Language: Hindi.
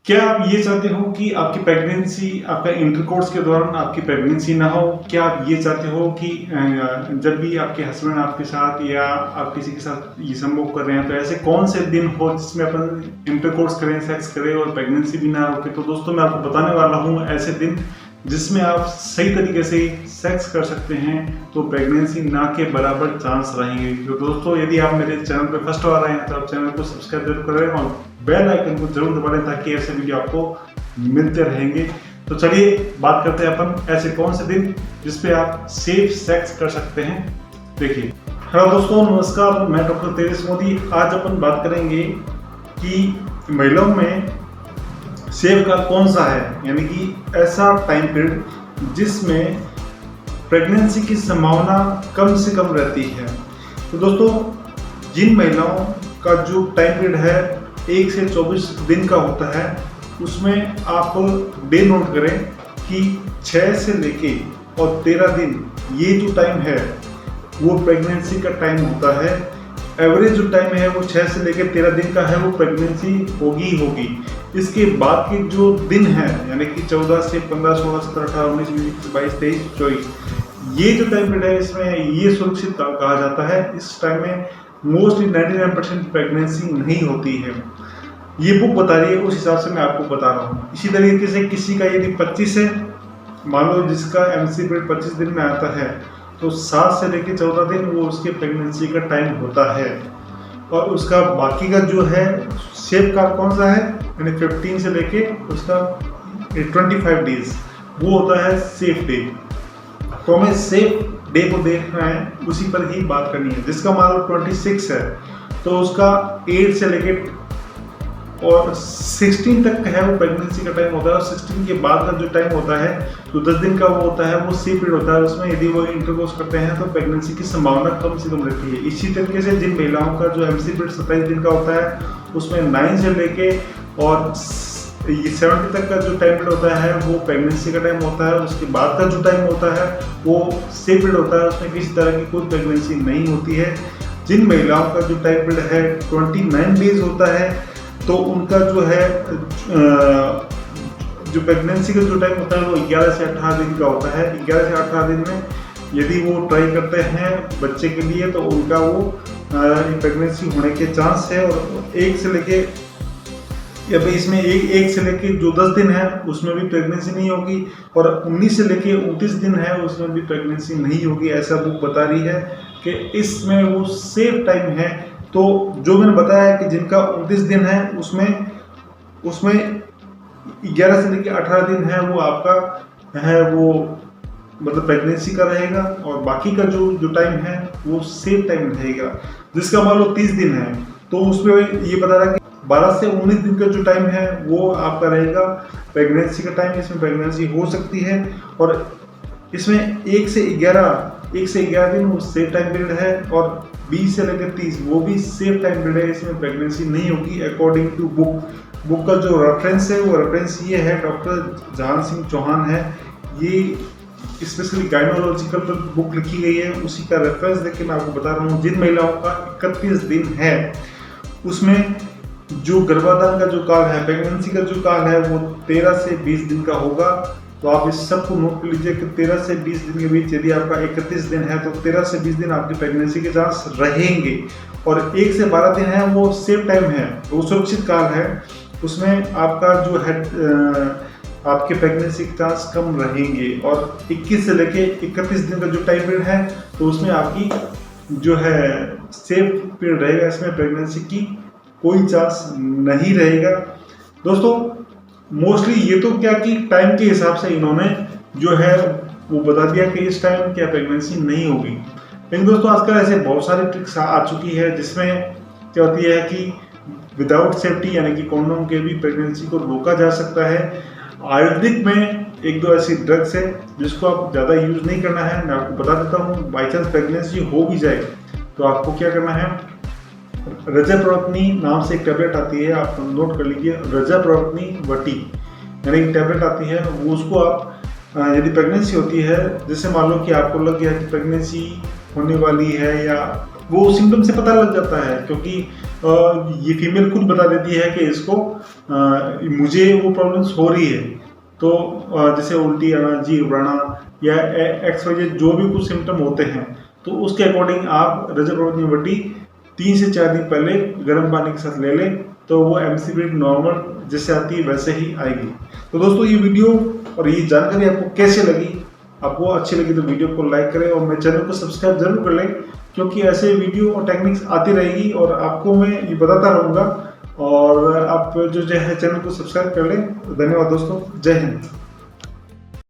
क्या आप ये चाहते हो कि आपकी प्रेगनेंसी, आपका इंटरकोर्स के दौरान आपकी प्रेगनेंसी ना हो? क्या आप ये चाहते हो कि जब भी आपके हस्बैंड आपके साथ या आप किसी के साथ ये संभोग कर रहे हैं तो ऐसे कौन से दिन हो जिसमें अपन इंटरकोर्स करें, सेक्स करें और प्रेगनेंसी भी ना रुके? तो दोस्तों मैं आपको बताने वाला हूँ ऐसे दिन जिसमें आप सही तरीके से सेक्स कर सकते हैं तो प्रेगनेंसी ना के बराबर चांस रहेंगे। तो दोस्तों यदि आप मेरे चैनल पर फर्स्ट बार आए हैं तो आप चैनल को सब्सक्राइब जरूर करें और बेल आइकन को जरूर दबा लें ताकि ऐसे वीडियो आपको मिलते रहेंगे। तो चलिए बात करते हैं अपन ऐसे कौन से दिन जिसपे आप सेफ सेक्स कर सकते हैं। देखिए, हेलो दोस्तों, नमस्कार, मैं डॉक्टर तेजस मोदी। आज अपन बात करेंगे कि महिलाओं में सेफ का कौन सा है, यानी कि ऐसा टाइम पीरियड जिसमें प्रेगनेंसी की संभावना कम से कम रहती है। तो दोस्तों, जिन महिलाओं का जो टाइम पीरियड है 1 से 24 दिन का होता है, उसमें आप डे नोट करें कि 6 से लेके और 13 दिन ये जो टाइम है वो प्रेगनेंसी का टाइम होता है। एवरेज जो टाइम है वो 6 से लेकर 13 दिन का है, वो प्रेगनेंसी होगी होगी। इसके बाद के जो दिन हैं यानी कि 14 से 15, 16, 17, 18, 19, 20, 22, 23, 24, ये जो टाइम पीरियड है इसमें ये सुरक्षित कहा जाता है। इस टाइम में मोस्टली 99% प्रेगनेंसी नहीं होती है। ये बुक बता रही है, उस हिसाब से मैं आपको बता रहा हूँ। इसी तरीके से किसी का यदि 25 है, मान लो जिसका एमसी पीरियड 25 दिन में आता है, तो 7 से लेकर 14 दिन वो उसके प्रेगनेंसी का टाइम होता है। और उसका बाकी का जो है सेफ का कौन सा है, यानी 15 से लेके उसका 25 डेज वो होता है सेफ डे। तो हमें सेफ डे को देखना है, उसी पर ही बात करनी है। जिसका मान लो 26 है तो उसका 8 से लेके और 16 तक का है वो प्रेगनेंसी का टाइम होता है। और 16 के बाद का जो टाइम होता है जो 10 दिन का वो होता है वो सेफ पीरियड होता है। उसमें यदि वो इंटरकोर्स करते हैं तो प्रेगनेंसी की संभावना कम से कम रहती है। इसी तरीके से जिन महिलाओं का जो एमसी पीरियड 27 दिन का होता है उसमें 9 से लेके और 70 तक का जो टाइम पीरियड होता है वो प्रेगनेंसी का टाइम होता है। उसके बाद का जो टाइम होता है वो सेफ पीरियड होता है, उसमें किसी तरह की कोई प्रेगनेंसी नहीं होती है। जिन महिलाओं का जो टाइम पीरियड है 29 डेज होता है तो उनका जो है जो प्रेगनेंसी का जो टाइम होता है वो 11 से 18 दिन का होता है। 11 से 18 दिन में यदि वो ट्राई करते हैं बच्चे के लिए तो उनका वो प्रेगनेंसी होने के चांस है। और 1 से लेके या भाई इसमें एक से लेके जो 10 दिन है उसमें भी प्रेगनेंसी नहीं होगी, और 19 से लेके 29 दिन है उसमें भी प्रेगनेंसी नहीं होगी। ऐसा बुक बता रही है कि इसमें वो सेफ टाइम है। तो जो मैंने बताया कि जिनका 29 दिन है उसमें 11 से लेकर 18 दिन है वो आपका है वो मतलब प्रेगनेंसी का रहेगा, और बाकी का जो टाइम है वो सेफ टाइम रहेगा। जिसका मान लो 30 दिन है तो उसमें ये बता रहा है कि 12 से 19 दिन का जो टाइम है वो आपका रहेगा प्रेगनेंसी का टाइम। इसमें प्रेगनेंसी हो सकती है। और इसमें 1 से 11 दिन वो सेफ टाइम पीरियड है, और 20 से लेकर 30 वो भी सेफ टाइम पीरियड है। इसमें प्रेगनेंसी नहीं होगी अकॉर्डिंग टू बुक का जो रेफरेंस है वो रेफरेंस ये है, डॉक्टर जहान सिंह चौहान है। ये स्पेशली गायनोलॉजिकल पर बुक लिखी गई है, उसी का रेफरेंस देख के मैं आपको बता रहा हूँ। जिन महिलाओं का 31 दिन है उसमें जो गर्भाधान का जो काल है, प्रेगनेंसी का जो काल है वो 13 से 20 दिन का होगा। तो आप इस सबको नोट कर लीजिए कि 13 से 20 दिन के बीच यदि आपका 31 दिन है तो 13 से 20 दिन आपकी प्रेगनेंसी के चांस रहेंगे। और 1 से 12 दिन है वो सेफ टाइम है, वो सुरक्षित काल है। उसमें आपका जो है आपके प्रेगनेंसी के चांस कम रहेंगे। और 21 से लेके 31 दिन का जो टाइम पीरियड है तो उसमें आपकी जो है सेफ पीरियड रहेगा, इसमें प्रेगनेंसी की कोई चांस नहीं रहेगा। दोस्तों मोस्टली ये तो क्या कि टाइम के हिसाब से इन्होंने जो है वो बता दिया कि इस टाइम क्या प्रेगनेंसी नहीं होगी। लेकिन दोस्तों आजकल ऐसे बहुत सारी ट्रिक्स आ चुकी है जिसमें क्या होती है कि विदाउट सेफ्टी यानी कि कॉन्डोम के भी प्रेगनेंसी को रोका जा सकता है। आयुर्वेदिक में 1-2 ऐसी ड्रग्स है जिसको आप ज़्यादा यूज़ नहीं करना है। मैं आपको बता देता हूँ, बाई चांस प्रेगनेंसी हो भी जाए तो आपको क्या करना है, रजाप्रवतनी नाम से एक टैबलेट आती है, आप नोट कर लीजिए, रजाप्रवतनी वटी यानी एक टैबलेट आती है। वो उसको आप यदि प्रेगनेंसी होती है, जैसे मान लो कि आपको लग गया कि प्रेगनेंसी होने वाली है या वो सिम्टम से पता लग जाता है, क्योंकि ये फीमेल खुद बता देती है कि इसको मुझे वो प्रॉब्लम्स हो रही है। तो जैसे उल्टी आना, जी घबराना या XYZ जो भी कुछ सिम्टम होते हैं, तो उसके अकॉर्डिंग आप रजत प्रभावित वटी 3 से 4 दिन पहले गर्म पानी के साथ ले लें, तो वो MCPD नॉर्मल जैसे आती है वैसे ही आएगी। तो दोस्तों ये वीडियो और ये जानकारी आपको कैसे लगी? आपको अच्छी लगी तो वीडियो को लाइक करें और मेरे चैनल को सब्सक्राइब जरूर कर लें, क्योंकि ऐसे वीडियो और टेक्निक्स आती रहेगी और आपको मैं ये बताता रहूँगा। और आप जो है चैनल को सब्सक्राइब कर लें। धन्यवाद दोस्तों, जय हिंद।